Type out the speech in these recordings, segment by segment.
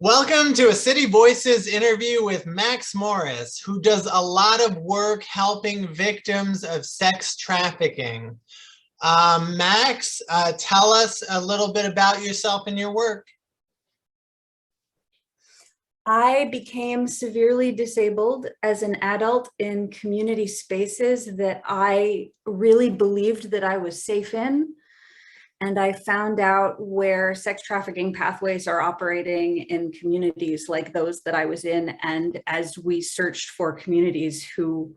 Welcome to a City Voices interview with Max Morris, who does a lot of work helping victims of sex trafficking. Max, tell us a little bit about yourself and your work. I became severely disabled as an adult in community spaces that I really believed that I was safe in. And I found out where sex trafficking pathways are operating in communities like those that I was in. And as we searched for communities who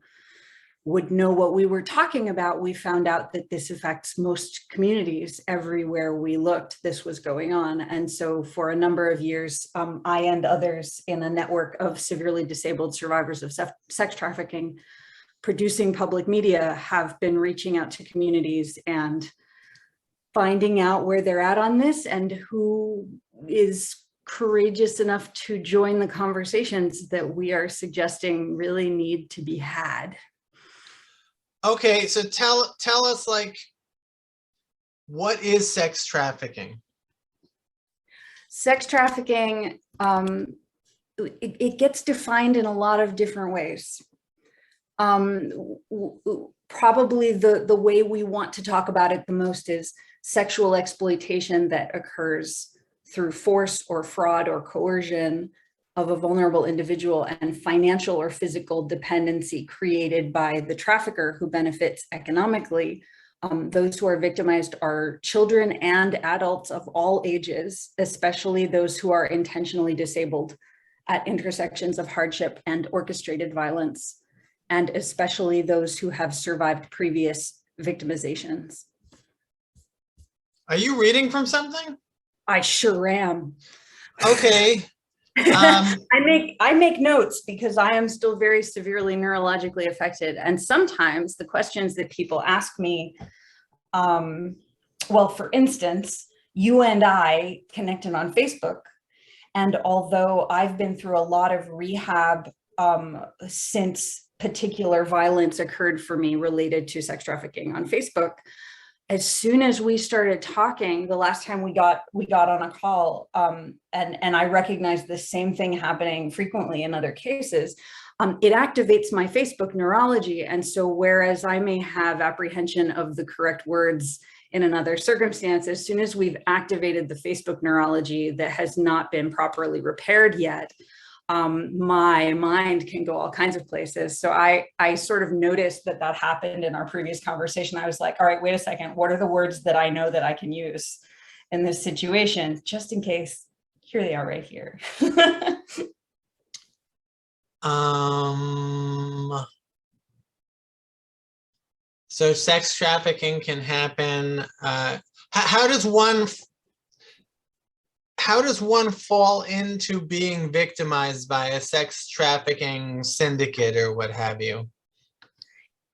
would know what we were talking about, we found out that this affects most communities. Everywhere we looked, this was going on. And so for a number of years, I and others in a network of severely disabled survivors of sex trafficking, producing public media, have been reaching out to communities and finding out where they're at on this and who is courageous enough to join the conversations that we are suggesting really need to be had. Okay, so tell us, like, what is sex trafficking? Sex trafficking, it gets defined in a lot of different ways. Probably the way we want to talk about it the most is sexual exploitation that occurs through force or fraud or coercion of a vulnerable individual, and financial or physical dependency created by the trafficker who benefits economically. Those who are victimized are children and adults of all ages, especially those who are intentionally disabled at intersections of hardship and orchestrated violence, and especially those who have survived previous victimizations. Are you reading from something? I sure am. Okay. I make notes because I am still very severely neurologically affected. And sometimes the questions that people ask me, well, for instance, you and I connected on Facebook. And although I've been through a lot of rehab since particular violence occurred for me related to sex trafficking on Facebook, as soon as we started talking, the last time we got on a call, and I recognized the same thing happening frequently in other cases, it activates my Facebook neurology. And so whereas I may have apprehension of the correct words in another circumstance, as soon as we've activated the Facebook neurology that has not been properly repaired yet, my mind can go all kinds of places. So I sort of noticed that happened in our previous conversation. I was like, all right, wait a second. What are the words that I know that I can use in this situation? Just in case, here they are right here. So sex trafficking can happen. How does one fall into being victimized by a sex trafficking syndicate or what have you?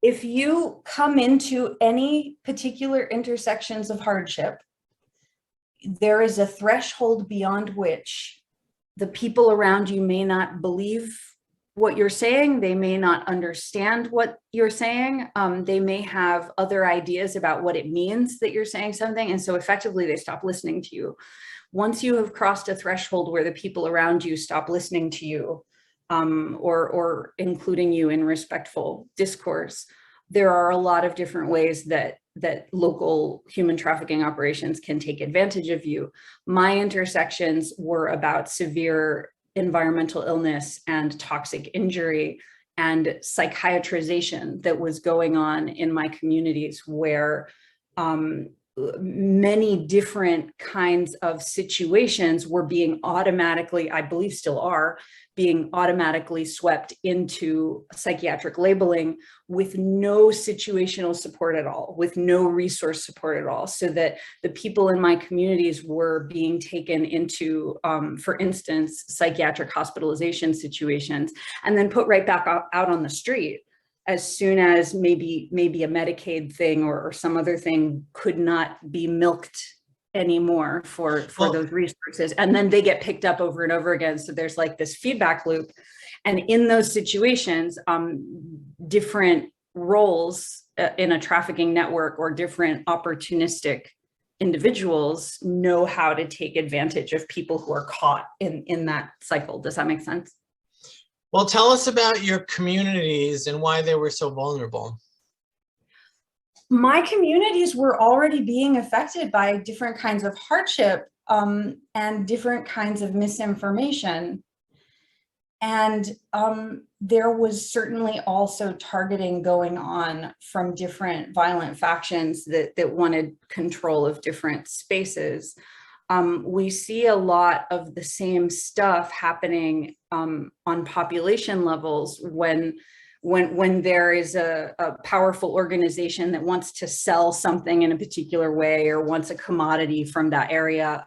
If you come into any particular intersections of hardship, there is a threshold beyond which the people around you may not believe what you're saying. They may not understand what you're saying. They may have other ideas about what it means that you're saying something. And so effectively they stop listening to you. Once you have crossed a threshold where the people around you stop listening to you, or including you in respectful discourse, there are a lot of different ways that local human trafficking operations can take advantage of you. My intersections were about severe environmental illness and toxic injury and psychiatrization that was going on in my communities, where many different kinds of situations were being automatically, I believe still are, being automatically swept into psychiatric labeling with no situational support at all, with no resource support at all, so that the people in my communities were being taken into, for instance, psychiatric hospitalization situations and then put right back out on the street as soon as maybe a Medicaid thing or some other thing could not be milked anymore for those resources. And then they get picked up over and over again. So there's like this feedback loop. And in those situations, different roles in a trafficking network or different opportunistic individuals know how to take advantage of people who are caught in that cycle. Does that make sense? Well, tell us about your communities and why they were so vulnerable. My communities were already being affected by different kinds of hardship and different kinds of misinformation. And there was certainly also targeting going on from different violent factions that wanted control of different spaces. We see a lot of the same stuff happening on population levels when there is a powerful organization that wants to sell something in a particular way or wants a commodity from that area,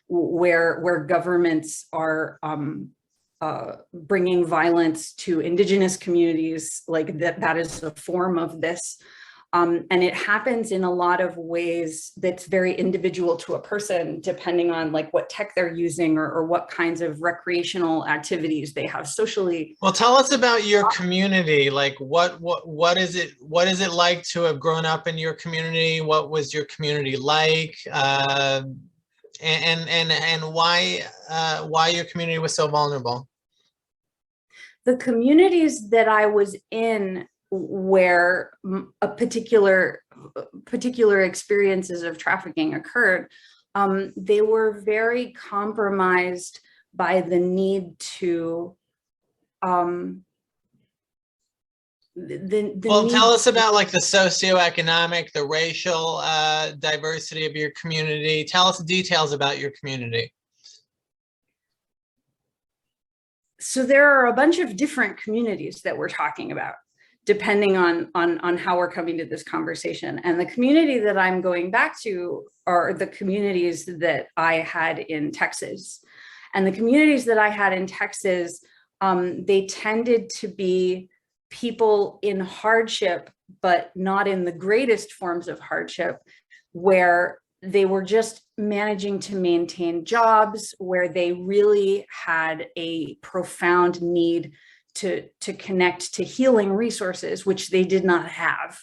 where governments are bringing violence to indigenous communities, like that is a form of this. And it happens in a lot of ways that's very individual to a person, depending on like what tech they're using or what kinds of recreational activities they have socially. Well, tell us about your community. Like what is it like to have grown up in your community? What was your community like? And why your community was so vulnerable? The communities that I was in where a particular experiences of trafficking occurred, they were very compromised by the need to Well, tell us about like the socioeconomic, the racial diversity of your community. Tell us details about your community. So there are a bunch of different communities that we're talking about, depending on how we're coming to this conversation. And the community that I'm going back to are the communities that I had in Texas. And the communities that I had in Texas, they tended to be people in hardship, but not in the greatest forms of hardship, where they were just managing to maintain jobs, where they really had a profound need to connect to healing resources, which they did not have.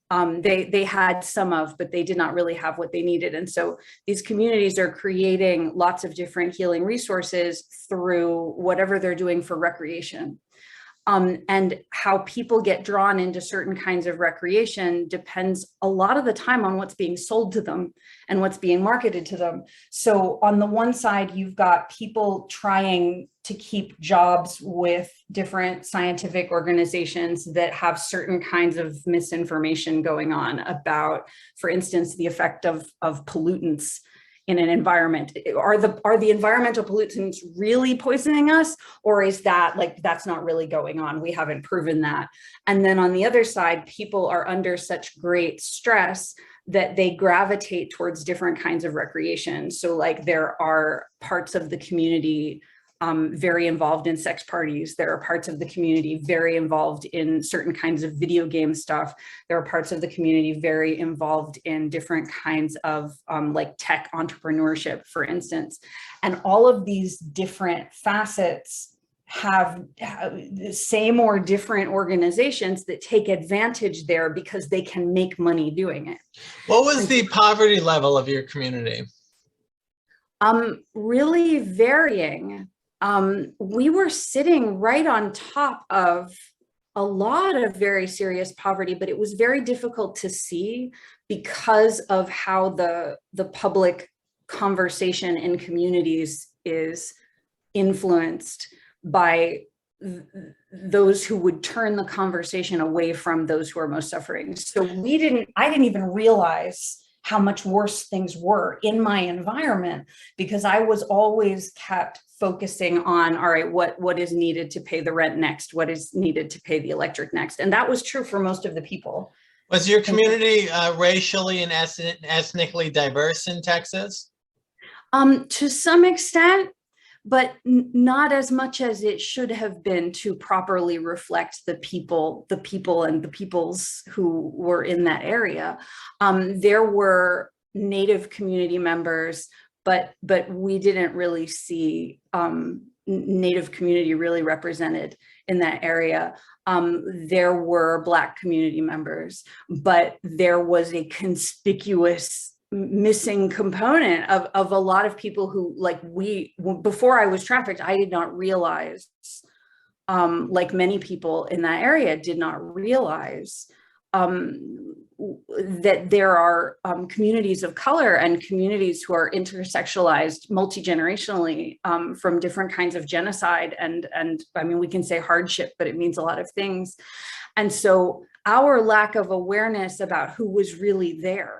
They had some of, but they did not really have what they needed. And so these communities are creating lots of different healing resources through whatever they're doing for recreation. And how people get drawn into certain kinds of recreation depends a lot of the time on what's being sold to them and what's being marketed to them. So on the one side, you've got people trying to keep jobs with different scientific organizations that have certain kinds of misinformation going on about, for instance, the effect of pollutants in an environment. Are the environmental pollutants really poisoning us, or is that like, that's not really going on? We haven't proven that. And then on the other side, people are under such great stress that they gravitate towards different kinds of recreation. So like there are parts of the community very involved in sex parties. There are parts of the community very involved in certain kinds of video game stuff. There are parts of the community very involved in different kinds of like tech entrepreneurship, for instance. And all of these different facets have the same or different organizations that take advantage there because they can make money doing it. What was the poverty level of your community? Really varying. We were sitting right on top of a lot of very serious poverty, but it was very difficult to see because of how the public conversation in communities is influenced by those who would turn the conversation away from those who are most suffering. So I didn't even realize how much worse things were in my environment because I was always kept focusing on, all right, what is needed to pay the rent next? What is needed to pay the electric next? And that was true for most of the people. Was your community racially and ethnically diverse in Texas? To some extent, but not as much as it should have been to properly reflect the people and the peoples who were in that area. There were Native community members, but we didn't really see Native community really represented in that area. There were Black community members, but there was a conspicuous missing component of a lot of people who, like, before I was trafficked, I did not realize, like many people in that area did not realize, that there are communities of color and communities who are intersectionalized multi-generationally, from different kinds of genocide. And I mean, we can say hardship, but it means a lot of things. And so our lack of awareness about who was really there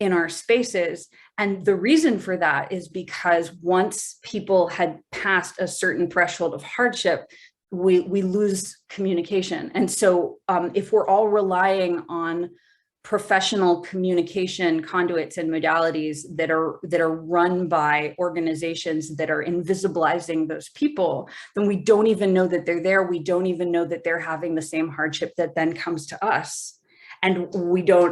in our spaces. And the reason for that is because once people had passed a certain threshold of hardship, we lose communication. And so if we're all relying on professional communication conduits and modalities that are run by organizations that are invisibilizing those people, then we don't even know that they're there. We don't even know that they're having the same hardship that then comes to us. And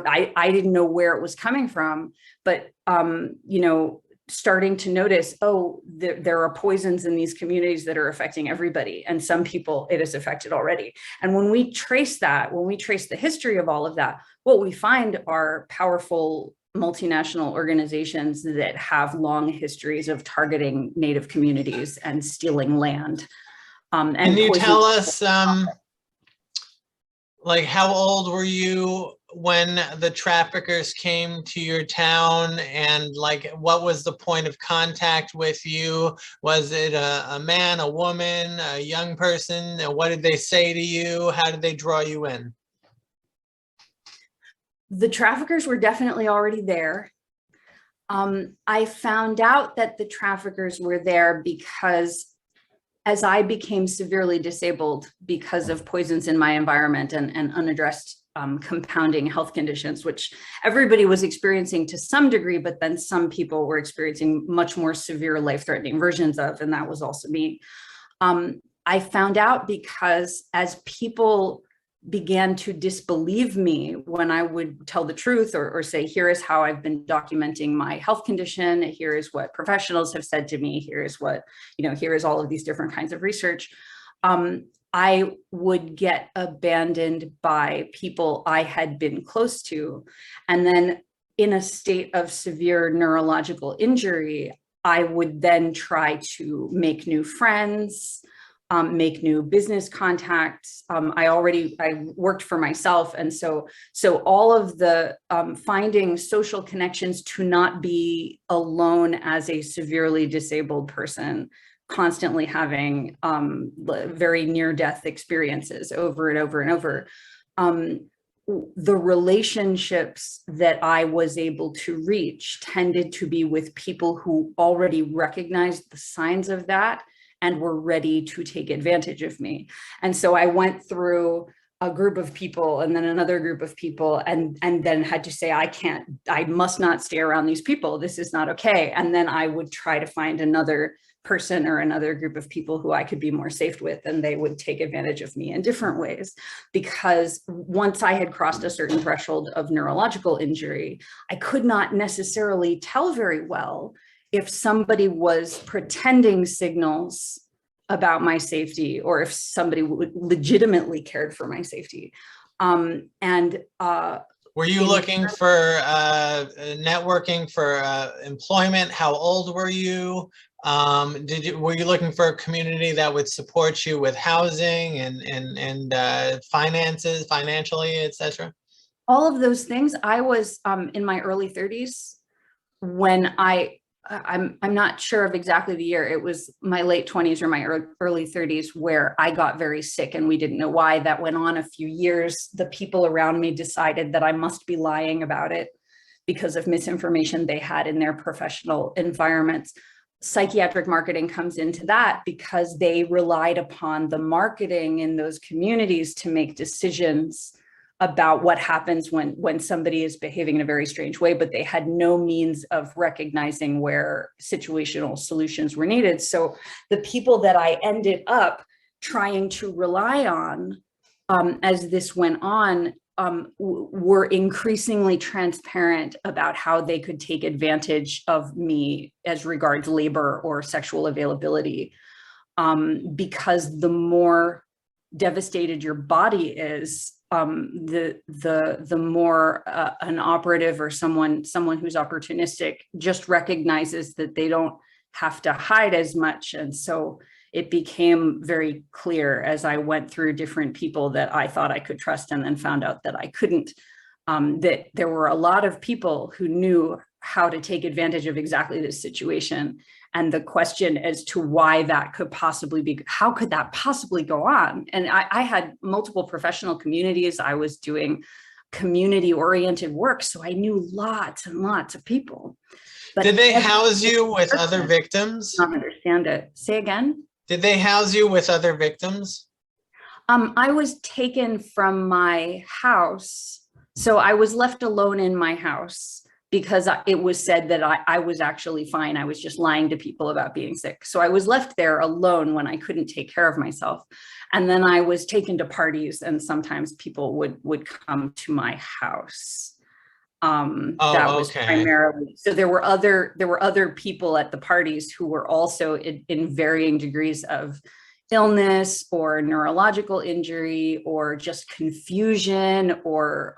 I didn't know where it was coming from, but, you know, starting to notice, oh, there are poisons in these communities that are affecting everybody. And some people it has affected already. And when we trace that, when we trace the history of all of that, what we find are powerful multinational organizations that have long histories of targeting Native communities and stealing land. And can you tell us, like, how old were you when the traffickers came to your town, and like, what was the point of contact with you? Was it a man, a woman, a young person? And what did they say to you? How did they draw you in? The traffickers were definitely already there. I found out that the traffickers were there because as I became severely disabled because of poisons in my environment and unaddressed compounding health conditions, which everybody was experiencing to some degree, but then some people were experiencing much more severe life-threatening versions of, and that was also me. I found out because as people began to disbelieve me when I would tell the truth or say, here is how I've been documenting my health condition, here is what professionals have said to me, here is what, you know, here is all of these different kinds of research. I would get abandoned by people I had been close to. And then in a state of severe neurological injury, I would then try to make new friends, make new business contacts. I worked for myself. And so all of the finding social connections to not be alone as a severely disabled person, constantly having very near-death experiences over and over and over. The relationships that I was able to reach tended to be with people who already recognized the signs of that and were ready to take advantage of me. And so I went through a group of people and then another group of people and then had to say, I must not stay around these people. This is not okay. And then I would try to find another person or another group of people who I could be more safe with, and they would take advantage of me in different ways. Because once I had crossed a certain threshold of neurological injury, I could not necessarily tell very well if somebody was pretending signals about my safety or if somebody legitimately cared for my safety. Were you looking for networking for employment? How old were you? Were you looking for a community that would support you with housing and finances, financially, etc.? All of those things. I was in my early 30s when I'm not sure of exactly the year. It was my late 20s or my early 30s where I got very sick and we didn't know why. That went on a few years. The people around me decided that I must be lying about it because of misinformation they had in their professional environments. Psychiatric marketing comes into that because they relied upon the marketing in those communities to make decisions about what happens when somebody is behaving in a very strange way, but they had no means of recognizing where situational solutions were needed. So the people that I ended up trying to rely on as this went on were increasingly transparent about how they could take advantage of me as regards labor or sexual availability, because the more devastated your body is, the more an operative or someone who's opportunistic just recognizes that they don't have to hide as much. And so it became very clear as I went through different people that I thought I could trust and then found out that I couldn't, that there were a lot of people who knew how to take advantage of exactly this situation. And the question as to why that could possibly be, how could that possibly go on? And I had multiple professional communities. I was doing community-oriented work, so I knew lots and lots of people. But did they house you with other victims? I don't understand it. Say again? Did they house you with other victims? I was taken from my house. So I was left alone in my house because it was said that I was actually fine. I was just lying to people about being sick. So I was left there alone when I couldn't take care of myself. And then I was taken to parties, and sometimes people would come to my house. That was primarily, so there were other people at the parties who were also in varying degrees of illness or neurological injury or just confusion or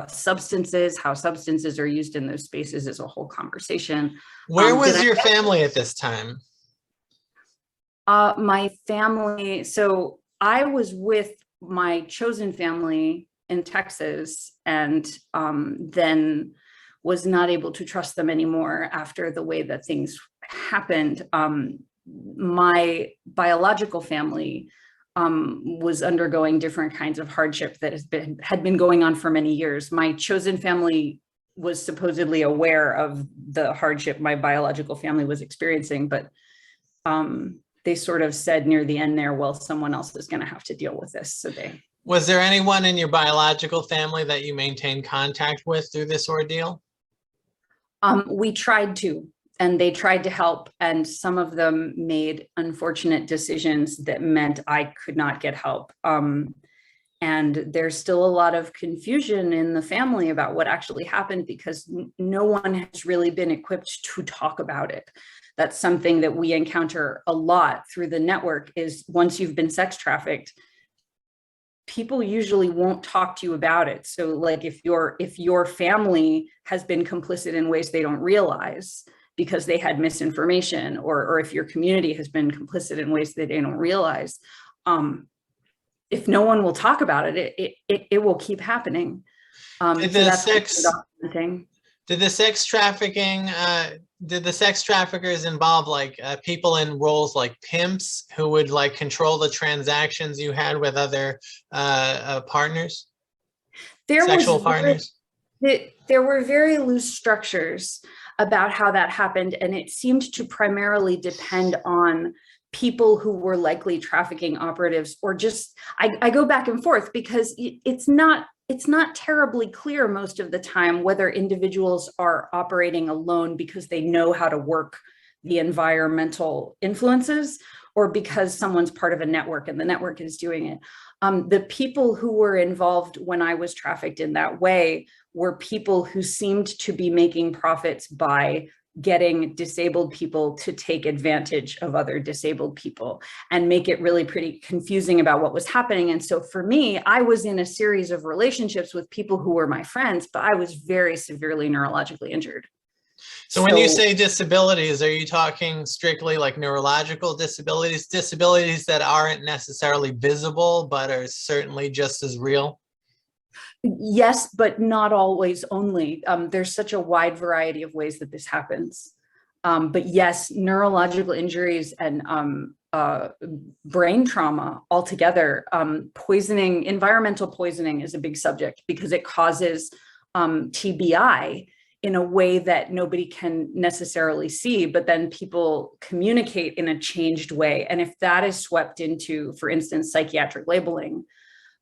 substances. How substances are used in those spaces is a whole conversation. Where was your family at this time? My family, so I was with my chosen family in Texas, and then was not able to trust them anymore after the way that things happened. My biological family was undergoing different kinds of hardship that had been going on for many years. My chosen family was supposedly aware of the hardship my biological family was experiencing, but they sort of said near the end there, well, someone else is going to have to deal with this. So they. Was there anyone in your biological family that you maintained contact with through this ordeal? We tried to, and they tried to help, and some of them made unfortunate decisions that meant I could not get help. And there's still a lot of confusion in the family about what actually happened because no one has really been equipped to talk about it. That's something that we encounter a lot through the network is once you've been sex trafficked, people usually won't talk to you about it. So like if your family has been complicit in ways they don't realize because they had misinformation, or if your community has been complicit in ways that they don't realize, if no one will talk about it, it will keep happening. Did the sex traffickers involve like people in roles like pimps who would like control the transactions you had with other partners, sexual partners? There were very loose structures about how that happened, and it seemed to primarily depend on people who were likely trafficking operatives, or just I go back and forth because it's not terribly clear most of the time whether individuals are operating alone because they know how to work the environmental influences or because someone's part of a network and the network is doing it. The people who were involved when I was trafficked in that way were people who seemed to be making profits by getting disabled people to take advantage of other disabled people and make it really pretty confusing about what was happening. And so for me, I was in a series of relationships with people who were my friends, but I was very severely neurologically injured. So when you say disabilities, are you talking strictly like neurological disabilities, disabilities that aren't necessarily visible, but are certainly just as real? Yes, but not always only. There's such a wide variety of ways that this happens. But yes, neurological injuries and brain trauma altogether, poisoning, environmental poisoning is a big subject because it causes TBI in a way that nobody can necessarily see, but then people communicate in a changed way. And if that is swept into, for instance, psychiatric labeling,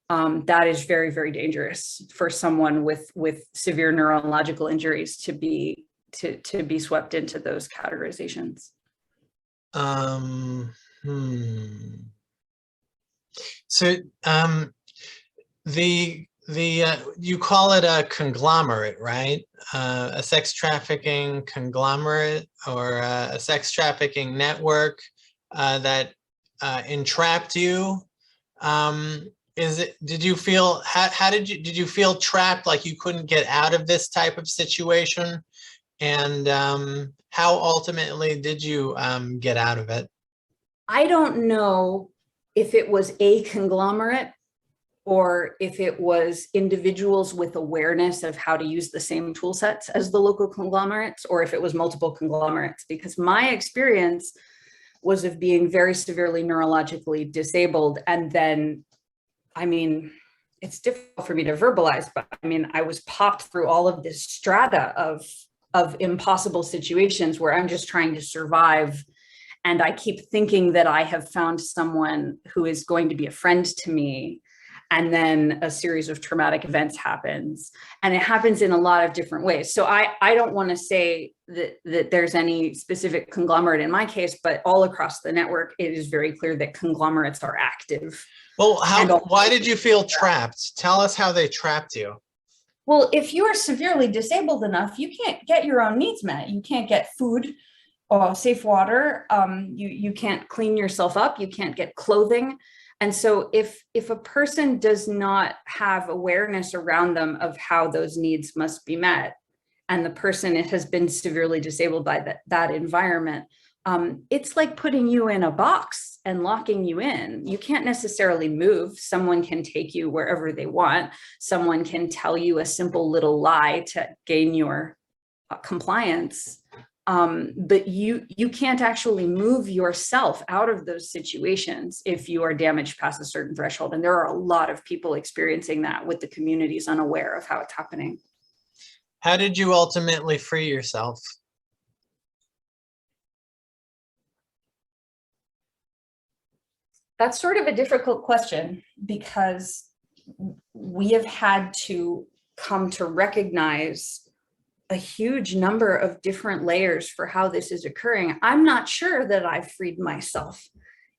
that is very, very dangerous for someone with severe neurological injuries to be swept into those categorizations. So you call it a conglomerate, right? A sex trafficking conglomerate or a sex trafficking network that entrapped you. did you feel, how did you feel trapped, like you couldn't get out of this type of situation? And how ultimately did you get out of it? I don't know if it was a conglomerate or if it was individuals with awareness of how to use the same tool sets as the local conglomerates, or if it was multiple conglomerates, because my experience was of being very severely neurologically disabled. And then, I mean, it's difficult for me to verbalize, but I mean, I was popped through all of this strata of impossible situations where I'm just trying to survive. And I keep thinking that I have found someone who is going to be a friend to me. And then a series of traumatic events happens, and it happens in a lot of different ways. So I don't want to say that there's any specific conglomerate in my case, but all across the network, it is very clear that conglomerates are active. Well, why did you feel trapped? Tell us how they trapped you. Well, if you are severely disabled enough, you can't get your own needs met. You can't get food or safe water. You can't clean yourself up. You can't get clothing. And so if a person does not have awareness around them of how those needs must be met, and the person has been severely disabled by that environment, it's like putting you in a box and locking you in. You can't necessarily move. Someone can take you wherever they want. Someone can tell you a simple little lie to gain your compliance. But you can't actually move yourself out of those situations if you are damaged past a certain threshold. And there are a lot of people experiencing that with the communities unaware of how it's happening. How did you ultimately free yourself? That's sort of a difficult question, because we have had to come to recognize a huge number of different layers for how this is occurring. I'm not sure that I've freed myself,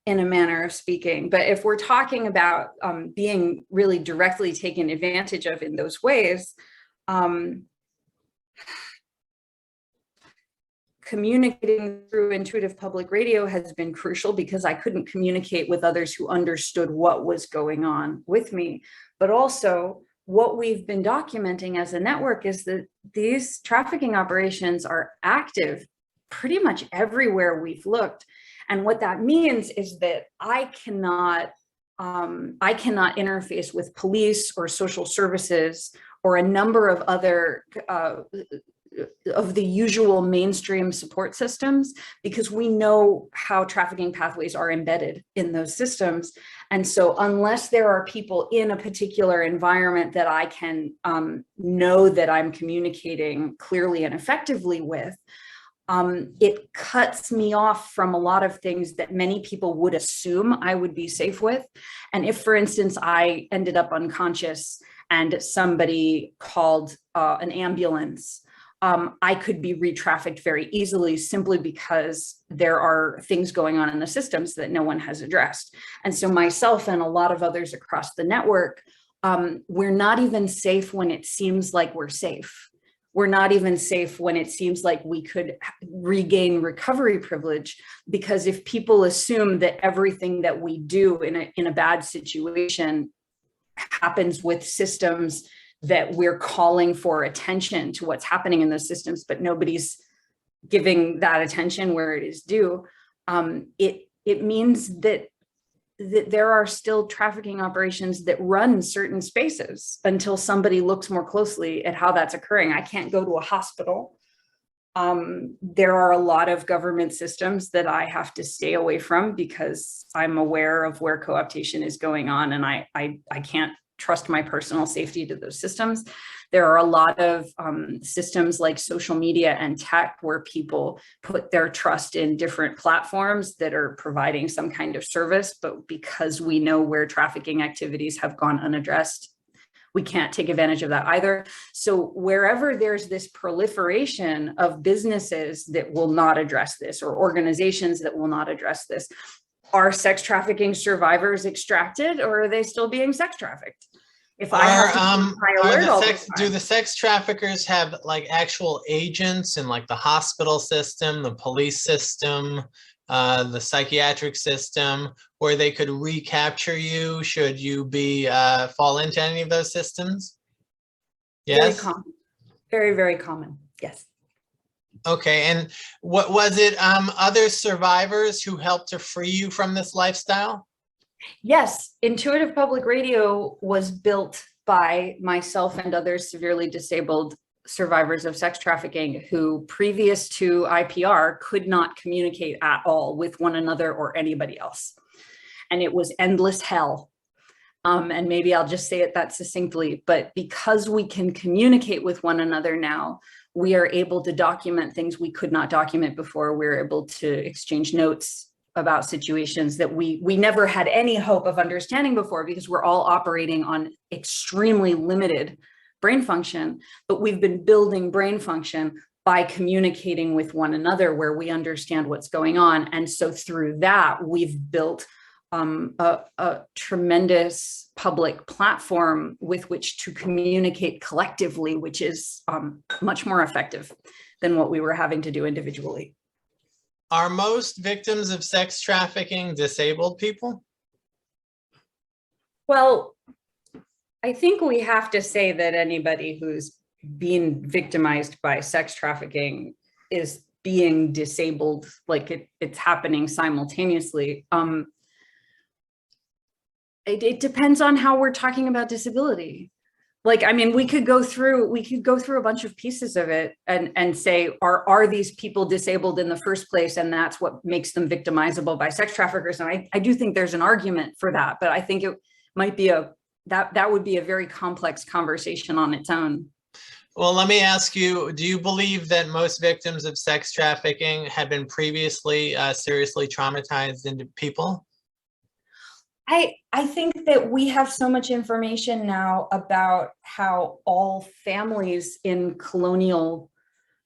in a manner of speaking, but if we're talking about being really directly taken advantage of in those ways, communicating through intuitive public radio has been crucial, because I couldn't communicate with others who understood what was going on with me. But also, what we've been documenting as a network is that these trafficking operations are active pretty much everywhere we've looked. And what that means is that I cannot interface with police or social services or a number of other of the usual mainstream support systems, because we know how trafficking pathways are embedded in those systems. And so unless there are people in a particular environment that I can know that I'm communicating clearly and effectively with, it cuts me off from a lot of things that many people would assume I would be safe with. And if, for instance, I ended up unconscious and somebody called an ambulance, I could be re-trafficked very easily, simply because there are things going on in the systems that no one has addressed. And so myself and a lot of others across the network, we're not even safe when it seems like we're safe. We're not even safe when it seems like we could regain recovery privilege, because if people assume that everything that we do in a bad situation happens with systems that we're calling for attention to what's happening in those systems, but nobody's giving that attention where it is due, it means that there are still trafficking operations that run certain spaces until somebody looks more closely at how that's occurring. I can't go to a hospital. There are a lot of government systems that I have to stay away from, because I'm aware of where co-optation is going on, and I can't trust my personal safety to those systems. There are a lot of systems like social media and tech where people put their trust in different platforms that are providing some kind of service, but because we know where trafficking activities have gone unaddressed, we can't take advantage of that either. So wherever there's this proliferation of businesses that will not address this, or organizations that will not address this, are sex trafficking survivors extracted, or are they still being sex trafficked? If I have to high alert do the sex traffickers have like actual agents in like the hospital system, the police system, the psychiatric system, or they could recapture you should you be fall into any of those systems? Yes? Very common. Very, very common. Yes. Okay, and what was it, other survivors who helped to free you from this lifestyle? Yes, Intuitive Public Radio was built by myself and other severely disabled survivors of sex trafficking who, previous to IPR, could not communicate at all with one another or anybody else. And it was endless hell. And maybe I'll just say it that succinctly, but because we can communicate with one another now, we are able to document things we could not document before. We're able to exchange notes about situations that we never had any hope of understanding before, because we're all operating on extremely limited brain function, but we've been building brain function by communicating with one another where we understand what's going on. And so through that, we've built a tremendous public platform with which to communicate collectively, which is much more effective than what we were having to do individually. Are most victims of sex trafficking disabled people? Well, I think we have to say that anybody who's being victimized by sex trafficking is being disabled, like it's happening simultaneously. It depends on how we're talking about disability. Like, I mean, we could go through a bunch of pieces of it and say, are these people disabled in the first place? And that's what makes them victimizable by sex traffickers. And I do think there's an argument for that, but I think it might be that would be a very complex conversation on its own. Well, let me ask you, do you believe that most victims of sex trafficking have been previously seriously traumatized into people? I think that we have so much information now about how all families in colonial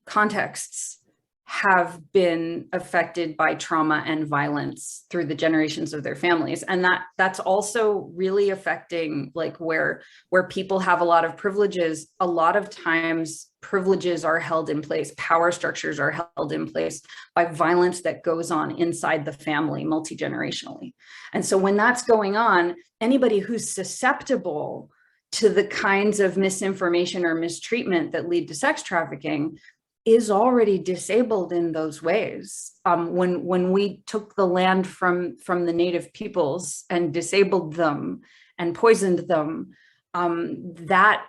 contexts have been affected by trauma and violence through the generations of their families. And that's also really affecting, like, where people have a lot of privileges. A lot of times privileges are held in place, power structures are held in place by violence that goes on inside the family multi-generationally. And so when that's going on, anybody who's susceptible to the kinds of misinformation or mistreatment that lead to sex trafficking is already disabled in those ways. When we took the land from the native peoples and disabled them and poisoned them, that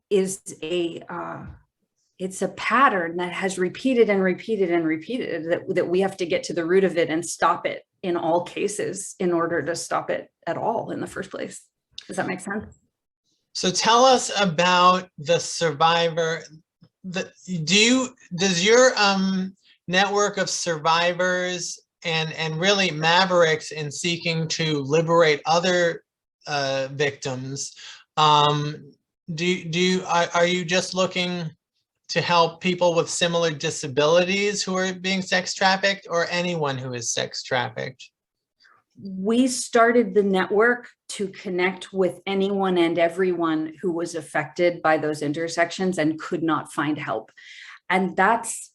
is it's a pattern that has repeated and repeated and repeated, that we have to get to the root of it and stop it in all cases in order to stop it at all in the first place. Does that make sense? So tell us about the survivor. Does your network of survivors and really mavericks in seeking to liberate other victims, are you just looking to help people with similar disabilities who are being sex trafficked, or anyone who is sex trafficked? We started the network to connect with anyone and everyone who was affected by those intersections and could not find help. And that's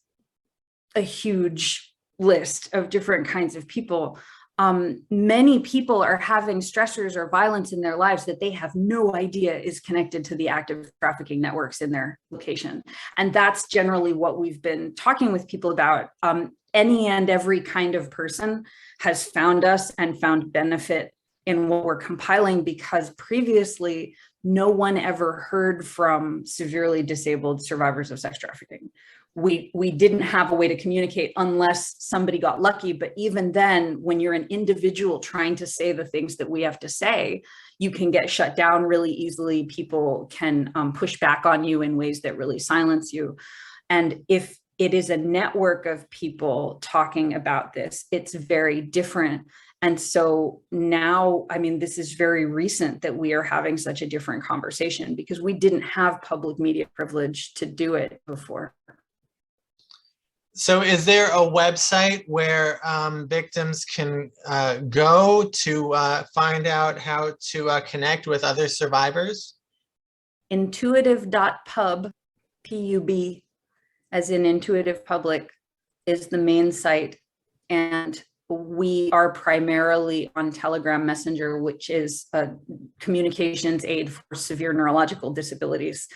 a huge list of different kinds of people. Many people are having stressors or violence in their lives that they have no idea is connected to the active trafficking networks in their location. And that's generally what we've been talking with people about. Any and every kind of person has found us and found benefit in what we're compiling, because previously no one ever heard from severely disabled survivors of sex trafficking. We didn't have a way to communicate unless somebody got lucky. But even then, when you're an individual trying to say the things that we have to say, you can get shut down really easily. People can push back on you in ways that really silence you. And if it is a network of people talking about this, it's very different. And so now, I mean, this is very recent that we are having such a different conversation, because we didn't have public media privilege to do it before. So is there a website where victims can go to find out how to connect with other survivors? Intuitive.pub, P-U-B, as in Intuitive Public, is the main site. And we are primarily on Telegram Messenger, which is a communications aid for severe neurological disabilities.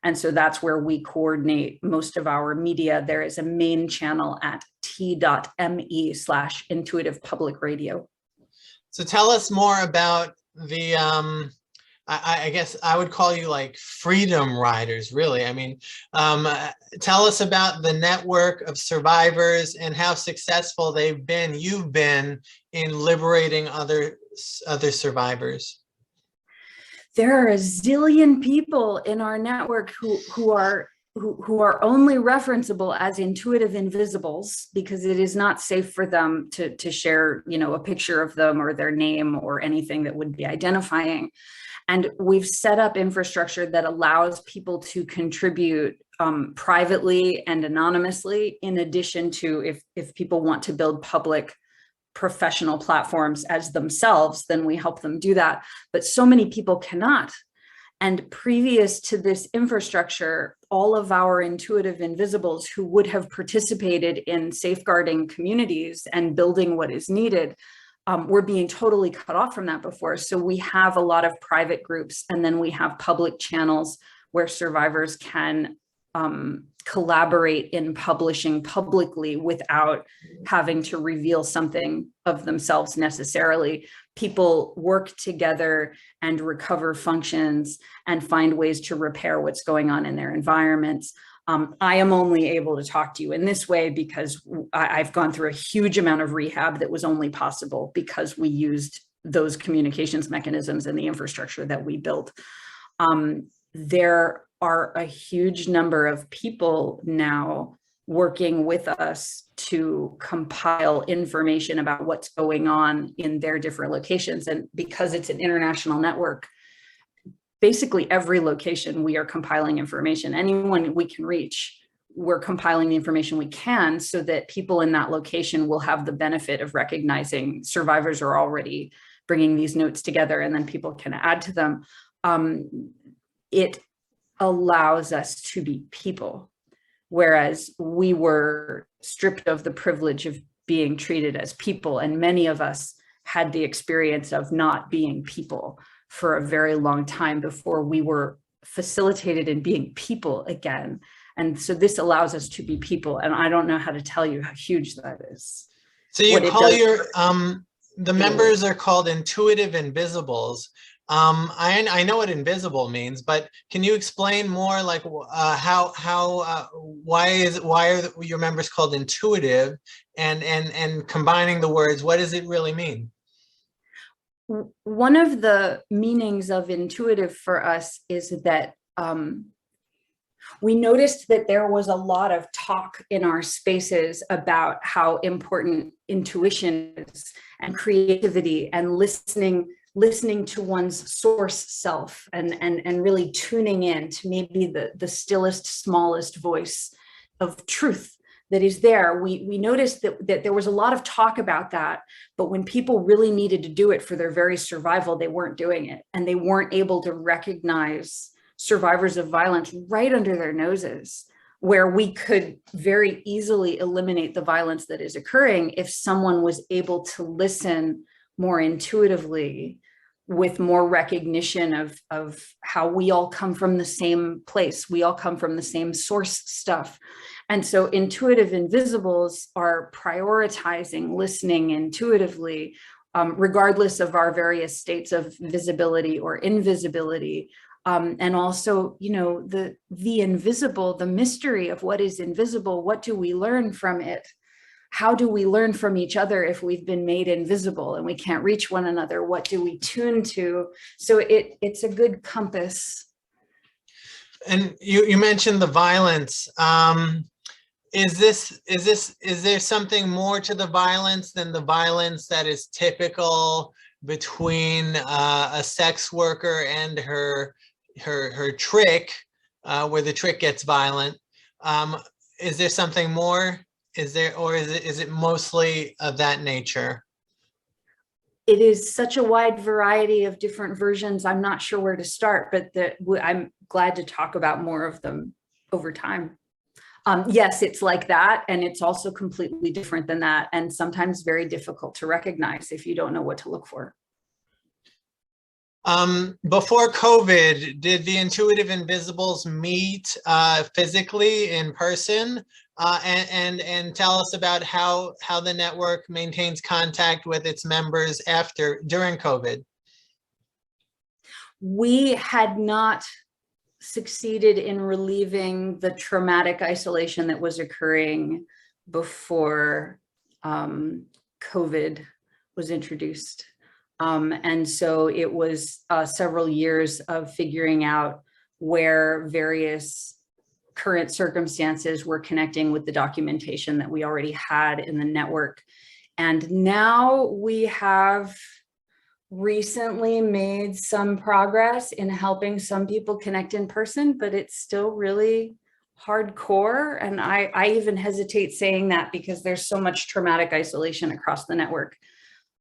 And so that's where we coordinate most of our media. There is a main channel at t.me/intuitive public radio. So tell us more about the, I guess I would call you like freedom riders, really. I mean, tell us about the network of survivors and how successful you've been in liberating other survivors. There are a zillion people in our network who are only referenceable as intuitive invisibles, because it is not safe for them to share, a picture of them or their name or anything that would be identifying. And we've set up infrastructure that allows people to contribute privately and anonymously, in addition to if people want to build public professional platforms as themselves, then we help them do that. But so many people cannot. And previous to this infrastructure, all of our intuitive invisibles who would have participated in safeguarding communities and building what is needed were being totally cut off from that before. So we have a lot of private groups, and then we have public channels where survivors can collaborate in publishing publicly without having to reveal something of themselves necessarily. People work together and recover functions and find ways to repair what's going on in their environments. I am only able to talk to you in this way because I've gone through a huge amount of rehab that was only possible because we used those communications mechanisms and the infrastructure that we built. There are a huge number of people now working with us to compile information about what's going on in their different locations. And because it's an international network, basically every location we are compiling information. Anyone we can reach, we're compiling the information we can so that people in that location will have the benefit of recognizing survivors are already bringing these notes together, and then people can add to them. It allows us to be people, whereas we were stripped of the privilege of being treated as people. And many of us had the experience of not being people for a very long time before we were facilitated in being people again. And so this allows us to be people. And I don't know how to tell you how huge that is. So you call your, the members are called intuitive invisibles. I know what invisible means, but can you explain more, like why are your members called intuitive, and combining the words, what does it really mean? One of the meanings of intuitive for us is that we noticed that there was a lot of talk in our spaces about how important intuition is, and creativity, and listening to one's source self, and really tuning in to maybe the stillest, smallest voice of truth that is there. We noticed that there was a lot of talk about that, but when people really needed to do it for their very survival, they weren't doing it, and they weren't able to recognize survivors of violence right under their noses, where we could very easily eliminate the violence that is occurring if someone was able to listen more intuitively, with more recognition of how we all come from the same place. We all come from the same source stuff. And so intuitive invisibles are prioritizing listening intuitively, regardless of our various states of visibility or invisibility. And also, the invisible, the mystery of what is invisible. What do we learn from it? How do we learn from each other if we've been made invisible and we can't reach one another? What do we tune to? So it's a good compass. And you mentioned the violence. Is there something more to the violence than the violence that is typical between a sex worker and her trick, where the trick gets violent? Is there something more? Is it mostly of that nature? It is such a wide variety of different versions. I'm not sure where to start, but I'm glad to talk about more of them over time. Yes, it's like that. And it's also completely different than that. And sometimes very difficult to recognize if you don't know what to look for. Before COVID, did the Intuitive Invisibles meet physically in person? And tell us about how the network maintains contact with its members during COVID. We had not succeeded in relieving the traumatic isolation that was occurring before COVID was introduced. And so it was several years of figuring out where various current circumstances were connecting with the documentation that we already had in the network. And now we have recently made some progress in helping some people connect in person, but it's still really hardcore. And I even hesitate saying that because there's so much traumatic isolation across the network.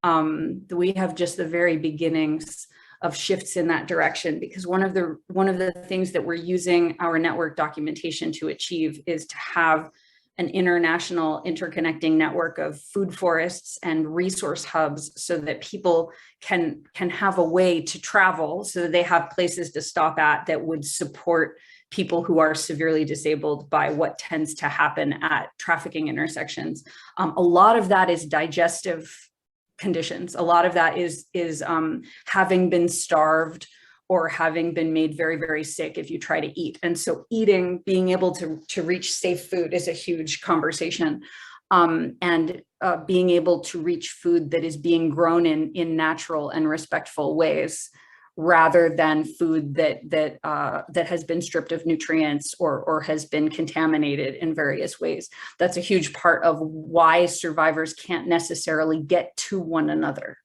We have just the very beginnings of shifts in that direction, because one of the things that we're using our network documentation to achieve is to have an international interconnecting network of food forests and resource hubs, so that people can have a way to travel, so that they have places to stop at that would support people who are severely disabled by what tends to happen at trafficking intersections. A lot of that is digestive conditions. A lot of that is having been starved or having been made very, very sick if you try to eat. And so eating, being able to reach safe food is a huge conversation. And being able to reach food that is being grown in natural and respectful ways, rather than food that has been stripped of nutrients or has been contaminated in various ways. That's a huge part of why survivors can't necessarily get to one another,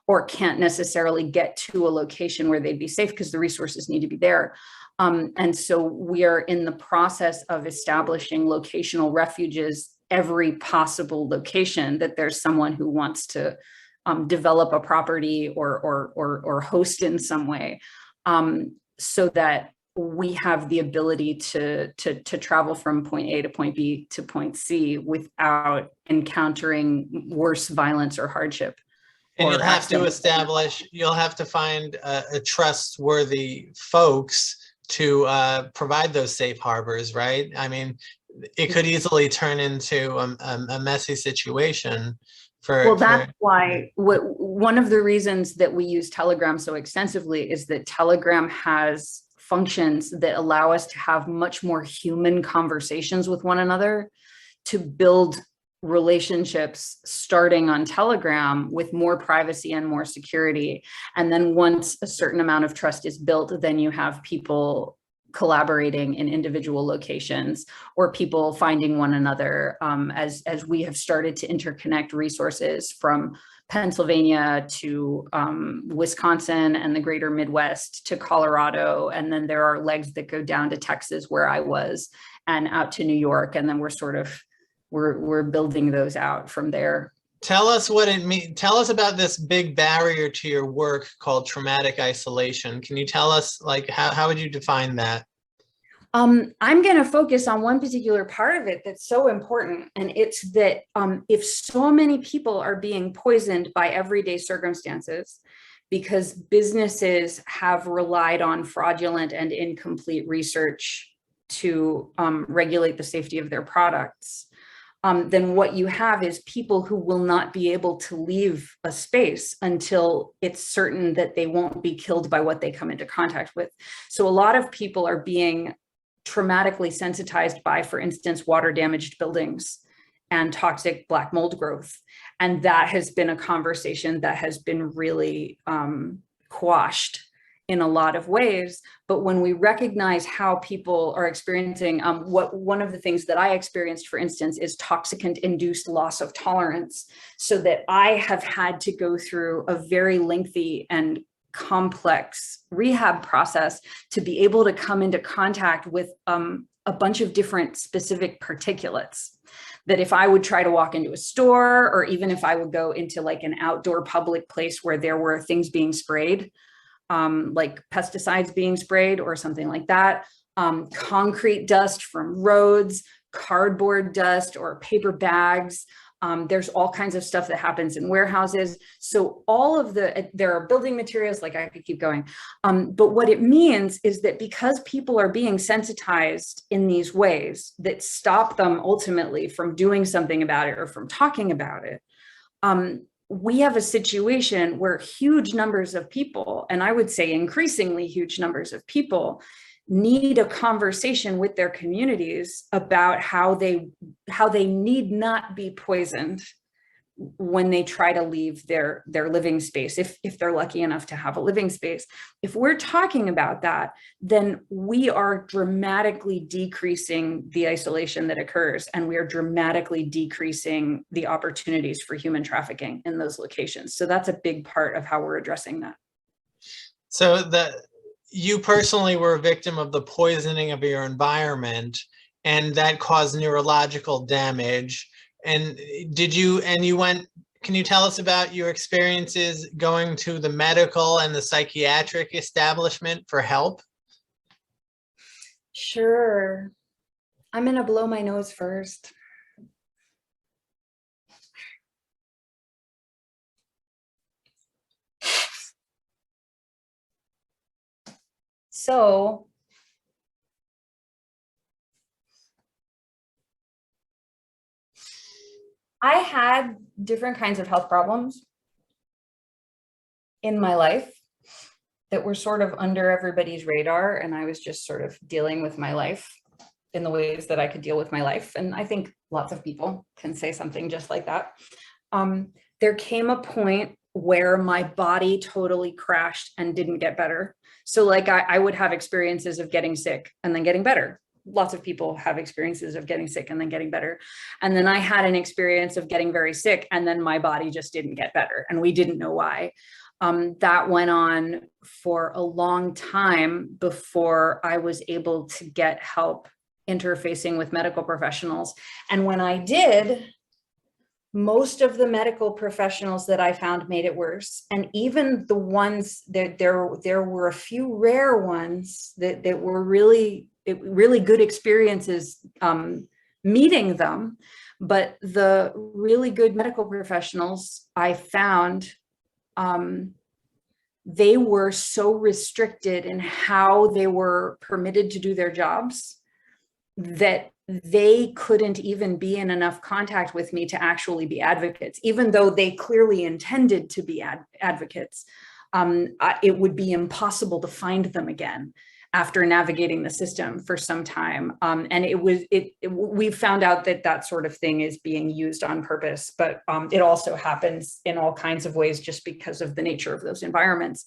or can't necessarily get to a location where they'd be safe, because the resources need to be there. And so we are in the process of establishing locational refuges, every possible location that there's someone who wants to develop a property or host in some way, so that we have the ability to travel from point A to point B to point C without encountering worse violence or hardship. And you'll have to find a trustworthy folks to provide those safe harbors, right? I mean, it could easily turn into a messy situation. That's why one of the reasons that we use Telegram so extensively is that Telegram has functions that allow us to have much more human conversations with one another, to build relationships starting on Telegram with more privacy and more security. And then once a certain amount of trust is built, then you have people collaborating in individual locations, or people finding one another, as we have started to interconnect resources from Pennsylvania to Wisconsin and the greater Midwest to Colorado. And then there are legs that go down to Texas, where I was, and out to New York. And then we're building those out from there. Tell us what it means. Tell us about this big barrier to your work called traumatic isolation. Can you tell us, like, how would you define that? I'm going to focus on one particular part of it that's so important. And it's that if so many people are being poisoned by everyday circumstances, because businesses have relied on fraudulent and incomplete research to regulate the safety of their products, then what you have is people who will not be able to leave a space until it's certain that they won't be killed by what they come into contact with. So a lot of people are being traumatically sensitized by, for instance, water damaged buildings and toxic black mold growth. And that has been a conversation that has been really quashed in a lot of ways. But when we recognize how people are experiencing, one of the things that I experienced, for instance, is toxicant induced loss of tolerance, so that I have had to go through a very lengthy and complex rehab process to be able to come into contact with a bunch of different specific particulates, that if I would try to walk into a store, or even if I would go into like an outdoor public place where there were things being sprayed, like pesticides being sprayed or something like that, concrete dust from roads, cardboard dust or paper bags. There's all kinds of stuff that happens in warehouses. So all of there are building materials, like I could keep going. But what it means is that because people are being sensitized in these ways that stop them ultimately from doing something about it or from talking about it, we have a situation where huge numbers of people, and I would say increasingly huge numbers of people, need a conversation with their communities about how they need not be poisoned when they try to leave their living space, if they're lucky enough to have a living space. If we're talking about that, then we are dramatically decreasing the isolation that occurs, and we are dramatically decreasing the opportunities for human trafficking in those locations. So that's a big part of how we're addressing that. So you personally were a victim of the poisoning of your environment, and that caused neurological damage. And can you tell us about your experiences going to the medical and the psychiatric establishment for help? Sure. I'm gonna blow my nose first. So I had different kinds of health problems in my life that were sort of under everybody's radar, and I was just sort of dealing with my life in the ways that I could deal with my life. And I think lots of people can say something just like that. There came a point where my body totally crashed and didn't get better. So like I would have experiences of getting sick and then getting better. Lots of people have experiences of getting sick and then getting better. And then I had an experience of getting very sick, and then my body just didn't get better, and we didn't know why. That went on for a long time before I was able to get help interfacing with medical professionals. And when I did, most of the medical professionals that I found made it worse. And even the ones that there were a few rare ones that were really good experiences meeting them. But the really good medical professionals I found, they were so restricted in how they were permitted to do their jobs that they couldn't even be in enough contact with me to actually be advocates, even though they clearly intended to be advocates. It would be impossible to find them again after navigating the system for some time. And we found out that sort of thing is being used on purpose, but it also happens in all kinds of ways just because of the nature of those environments.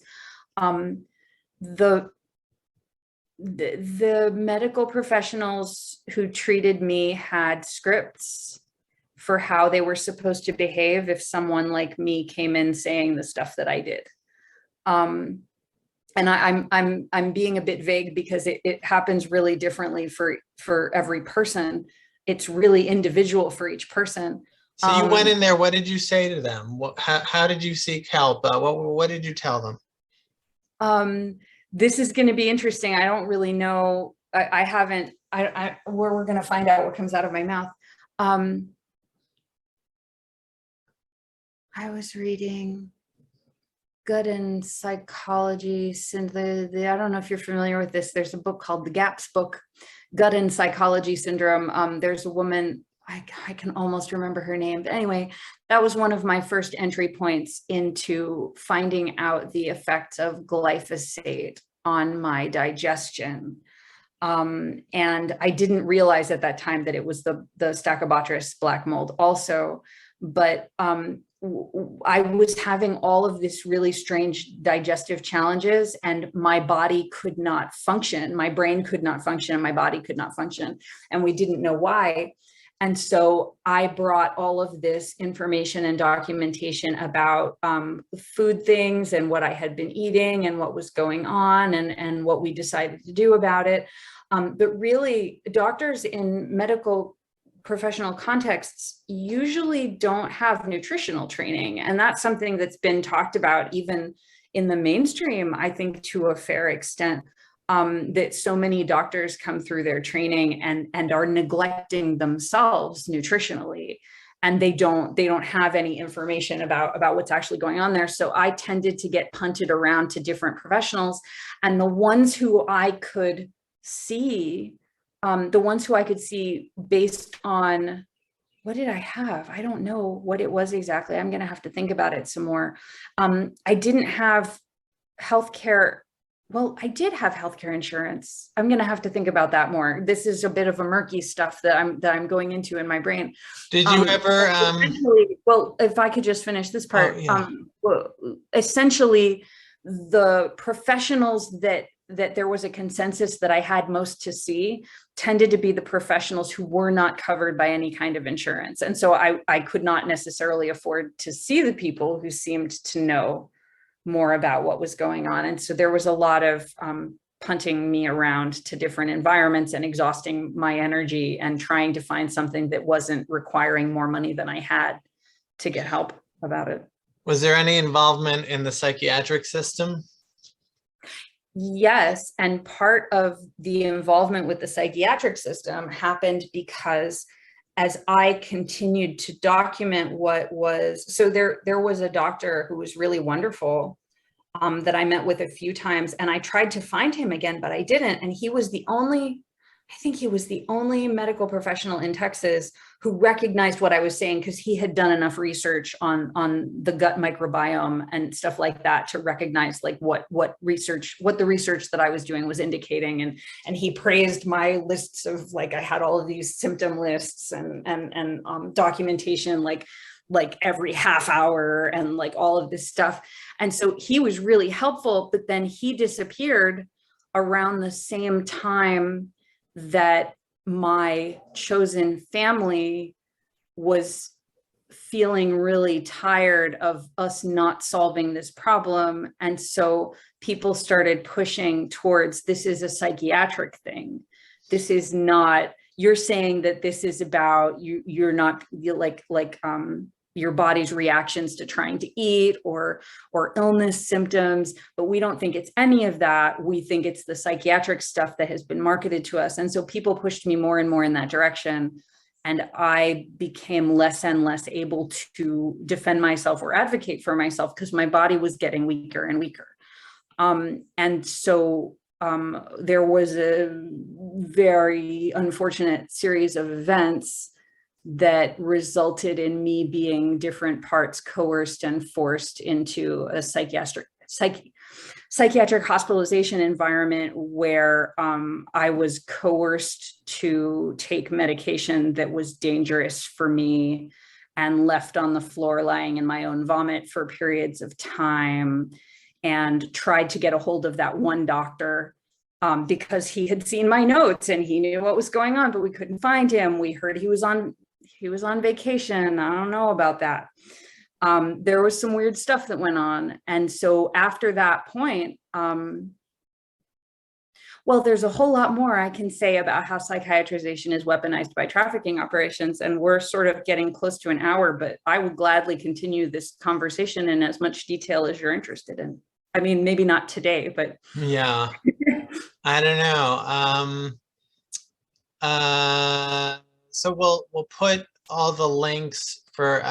The medical professionals who treated me had scripts for how they were supposed to behave if someone like me came in saying the stuff that I did. And I'm being a bit vague because it happens really differently for every person. It's really individual for each person. So you went in there. What did you say to them? How did you seek help? What did you tell them? This is going to be interesting. I don't really know. Where we're going to find out what comes out of my mouth. I was reading Gut and Psychology. I don't know if you're familiar with this. There's a book called The Gaps Book, Gut and Psychology Syndrome. There's a woman, I can almost remember her name. But anyway, that was one of my first entry points into finding out the effects of glyphosate on my digestion. And I didn't realize at that time that it was the Stachybotrys black mold also, but I was having all of this really strange digestive challenges, and my body could not function. My brain could not function, and my body could not function, and we didn't know why. And so I brought all of this information and documentation about food things and what I had been eating and what was going on and what we decided to do about it. But really, doctors in medical professional contexts usually don't have nutritional training. And that's something that's been talked about even in the mainstream, I think, to a fair extent. that so many doctors come through their training and are neglecting themselves nutritionally, and they don't have any information about what's actually going on there. So I tended to get punted around to different professionals, and the ones who I could see, based on, what did I have? I don't know what it was exactly. I'm going to have to think about it some more. I didn't have healthcare. Well, I did have healthcare insurance. I'm going to have to think about that more. This is a bit of a murky stuff that I'm going into in my brain. Did you ever? Well, if I could just finish this part. Oh, yeah. Essentially, the professionals that there was a consensus that I had most to see tended to be the professionals who were not covered by any kind of insurance. And so I could not necessarily afford to see the people who seemed to know more about what was going on. And so there was a lot of punting me around to different environments and exhausting my energy and trying to find something that wasn't requiring more money than I had to get help about it. Was there any involvement in the psychiatric system? Yes, and part of the involvement with the psychiatric system happened because as I continued to document so there was a doctor who was really wonderful that I met with a few times, and I tried to find him again, but I didn't. And I think he was the only medical professional in Texas who recognized what I was saying, because he had done enough research on the gut microbiome and stuff like that to recognize like what the research that I was doing was indicating. And he praised my lists of, like, I had all of these symptom lists and documentation, like every half hour and like all of this stuff. And so he was really helpful, but then he disappeared around the same time that my chosen family was feeling really tired of us not solving this problem. And so people started pushing towards, this is a psychiatric thing. This is not, you're saying that this is about you're not your body's reactions to trying to eat or illness symptoms, but we don't think it's any of that. We think it's the psychiatric stuff that has been marketed to us. And so people pushed me more and more in that direction. And I became less and less able to defend myself or advocate for myself because my body was getting weaker and weaker. And so there was a very unfortunate series of events that resulted in me being different parts coerced and forced into a psychiatric hospitalization environment where I was coerced to take medication that was dangerous for me and left on the floor lying in my own vomit for periods of time, and tried to get a hold of that one doctor because he had seen my notes and he knew what was going on, but we couldn't find him. We heard he was on vacation. I don't know about that. There was some weird stuff that went on. And so after that point, well, there's a whole lot more I can say about how psychiatrization is weaponized by trafficking operations. And we're sort of getting close to an hour, but I would gladly continue this conversation in as much detail as you're interested in. I mean, maybe not today, but. Yeah, I don't know. So we'll put all the links for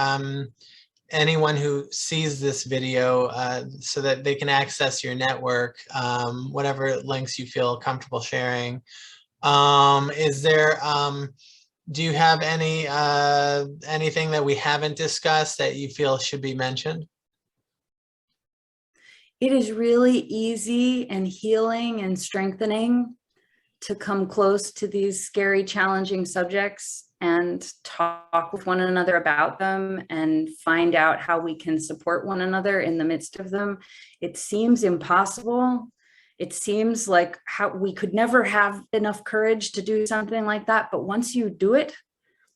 anyone who sees this video so that they can access your network, whatever links you feel comfortable sharing. Is there, do you have anything that we haven't discussed that you feel should be mentioned? It is really easy and healing and strengthening to come close to these scary, challenging subjects and talk with one another about them and find out how we can support one another in the midst of them. It seems impossible. It seems like how we could never have enough courage to do something like that. But once you do it,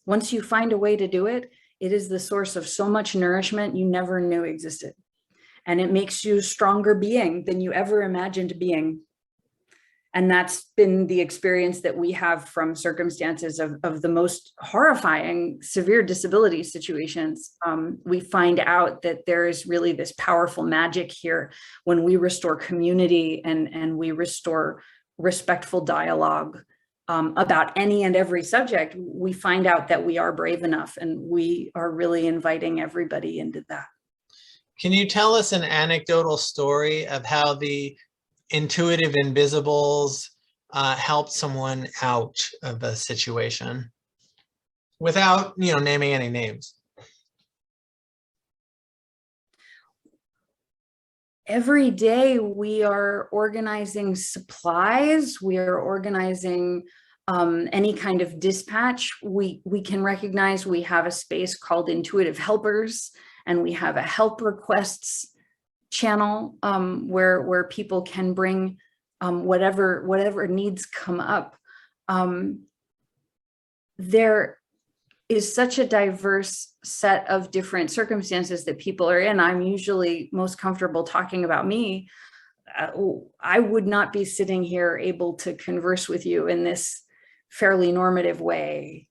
once you find a way to do it, it is the source of so much nourishment you never knew existed. And it makes you a stronger being than you ever imagined being. And that's been the experience that we have from circumstances of the most horrifying severe disability situations. We find out that there is really this powerful magic here when we restore community and we restore respectful dialogue about any and every subject, we find out that we are brave enough, and we are really inviting everybody into that. Can you tell us an anecdotal story of how the intuitive invisibles helped someone out of a situation without, naming any names? Every day we are organizing supplies, we are organizing any kind of dispatch. We can recognize we have a space called Intuitive Helpers, and we have a help requests channel where people can bring whatever needs come up. There is such a diverse set of different circumstances that people are in. I'm usually most comfortable talking about me. I would not be sitting here able to converse with you in this fairly normative way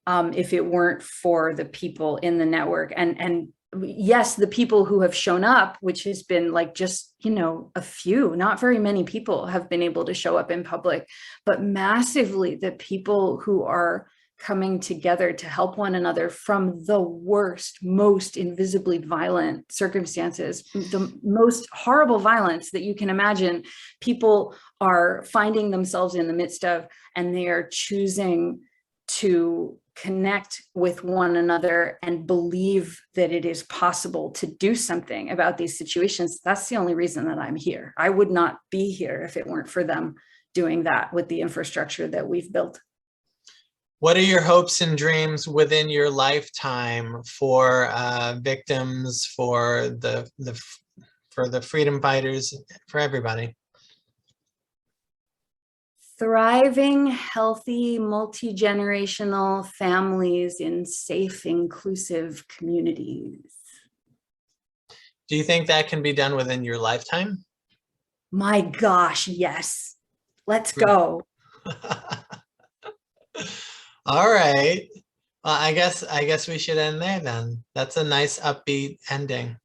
if it weren't for the people in the network. And yes, the people who have shown up, which has been like just, a few, not very many people have been able to show up in public, but massively the people who are coming together to help one another from the worst, most invisibly violent circumstances, the most horrible violence that you can imagine, people are finding themselves in the midst of, and they are choosing to connect with one another and believe that it is possible to do something about these situations. That's the only reason that I'm here. I would not be here if it weren't for them doing that with the infrastructure that we've built. What are your hopes and dreams within your lifetime for victims, for the freedom fighters, for everybody? Thriving, healthy, multi-generational families in safe, inclusive communities. Do you think that can be done within your lifetime? My gosh, yes. Let's go. All right. Well, I guess we should end there then. That's a nice upbeat ending.